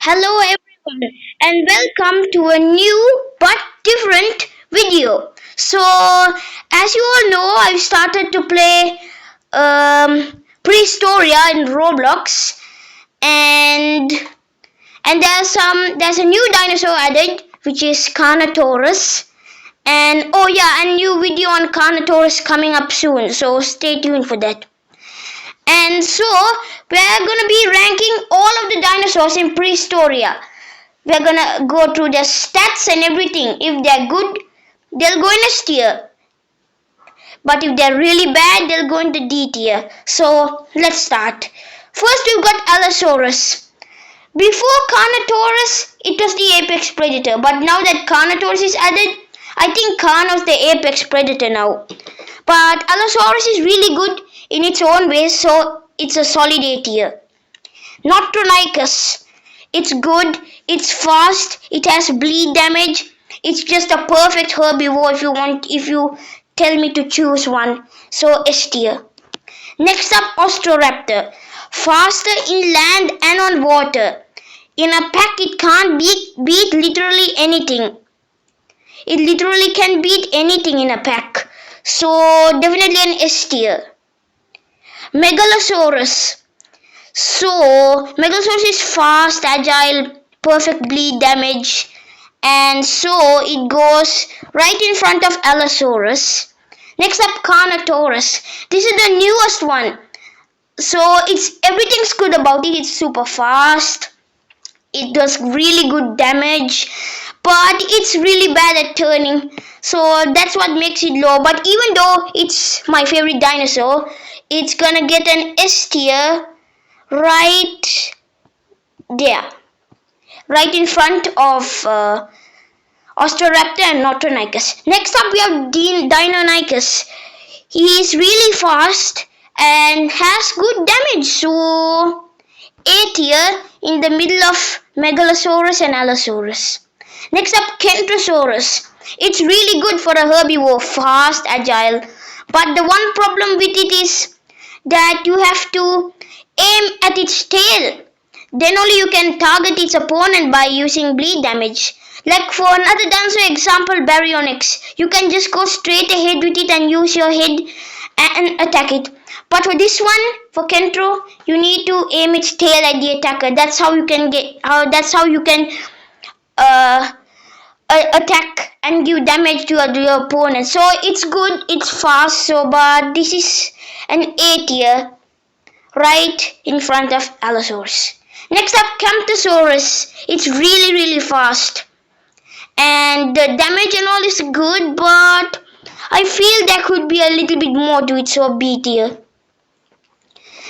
Hello everyone and welcome to a new but different video. So as you all know, I've started to play Prehistoria in Roblox, and there's a new dinosaur added, which is Carnotaurus. And oh yeah, a new video on Carnotaurus coming up soon, so stay tuned for that. And so we're gonna be ranking all of the dinosaurs in Prehistoria. We're gonna go through their stats and everything. If they're good, they'll go in S tier. But if they're really bad, they'll go into D tier. So let's start. First, we've got Allosaurus. Before Carnotaurus, it was the apex predator. But now that Carnotaurus is added, I think Carno's the apex predator now. But Allosaurus is really good in its own way, so it's a solid A tier. Notronicus. It's good, it's fast, it has bleed damage. It's just a perfect herbivore if you tell me to choose one. So S tier. Next up, Ostroraptor. Faster in land and on water. In a pack it can't beat literally anything. It literally can beat anything in a pack. So definitely an S tier. Megalosaurus. So, Megalosaurus is fast, agile, perfect bleed damage, and so it goes right in front of Allosaurus. Next up, Carnotaurus. This is the newest one. So, everything's good about it. It's super fast. It does really good damage, but it's really bad at turning. So, that's what makes it low. But even though it's my favorite dinosaur, it's gonna get an S tier right there, right in front of Ostroraptor and Notronicus. Next up, we have Deinonychus. He is really fast and has good damage, so A tier in the middle of Megalosaurus and Allosaurus. Next up, Kentrosaurus. It's really good for a herbivore, fast, agile, but the one problem with it is that you have to aim at its tail. Then only you can target its opponent by using bleed damage. Like for another dinosaur example, Baryonyx, you can just go straight ahead with it and use your head and attack it. But for this one, for Kentro, you need to aim its tail at the attacker. That's how you can attack and give damage to your opponent. So it's good, it's fast. But this is an A tier, right in front of Allosaurus. Next up, Camptosaurus. It's really fast, and the damage and all is good, but I feel there could be a little bit more to it, so B tier.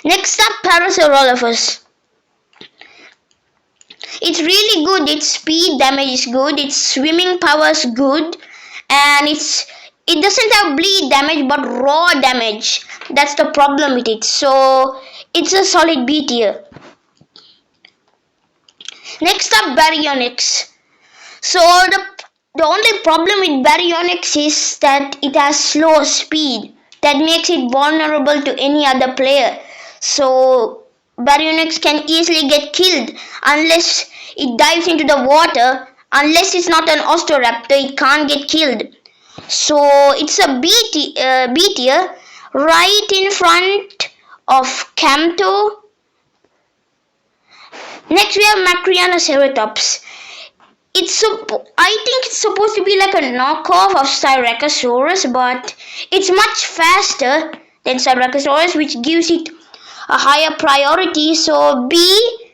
Next up, Parasaurolophus. It's really good. Its speed damage is good, its swimming power is good, and it doesn't have bleed damage but raw damage. That's the problem with it. So it's a solid B tier. Next up, Baryonyx. So the only problem with Baryonyx is that it has slow speed. That makes it vulnerable to any other player. So Baryonyx can easily get killed unless it dives into the water. Unless it's not an Ostroraptor, it can't get killed. So it's a B tier, right in front of Campto. Next we have Macrionoceratops. I think it's supposed to be like a knockoff of Styracosaurus, but it's much faster than Styracosaurus, which gives it a higher priority. So B,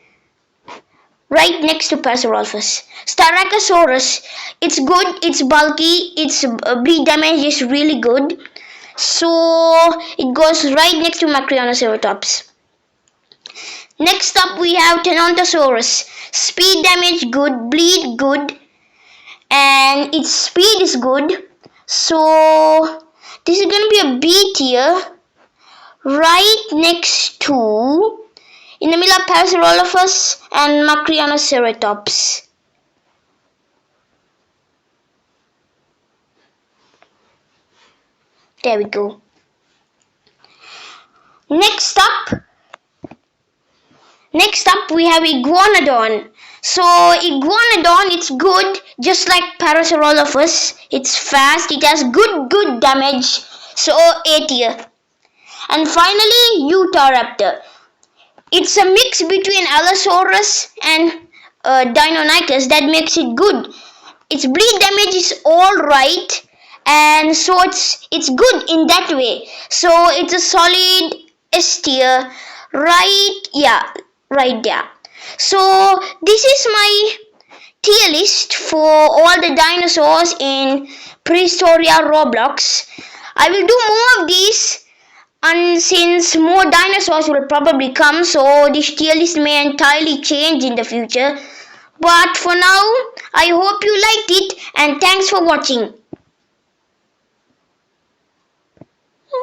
right next to Parasaurolophus. Styracosaurus, it's good, it's bulky, its bleed damage is really good. So it goes right next to Macrionoceratops. Next up we have Tenontosaurus. Speed damage good, bleed good, and its speed is good. So this is going to be a B tier, right next to, in the middle of Parasaurolophus and Macrionoceratops. There we go. Next up, Next up we have Iguanodon. So Iguanodon, it's good, just like Parasaurolophus. It's fast, it has good damage. So A tier. And finally Utahraptor. It's a mix between Allosaurus and Deinonychus that makes it good. Its bleed damage is alright, and so it's good in that way. So it's a solid S tier, right? Yeah, right there. So this is my tier list for all the dinosaurs in Prehistoria Roblox. I will do more of these, and since more dinosaurs will probably come, so this tier list may entirely change in the future. But for now, I hope you liked it, and thanks for watching.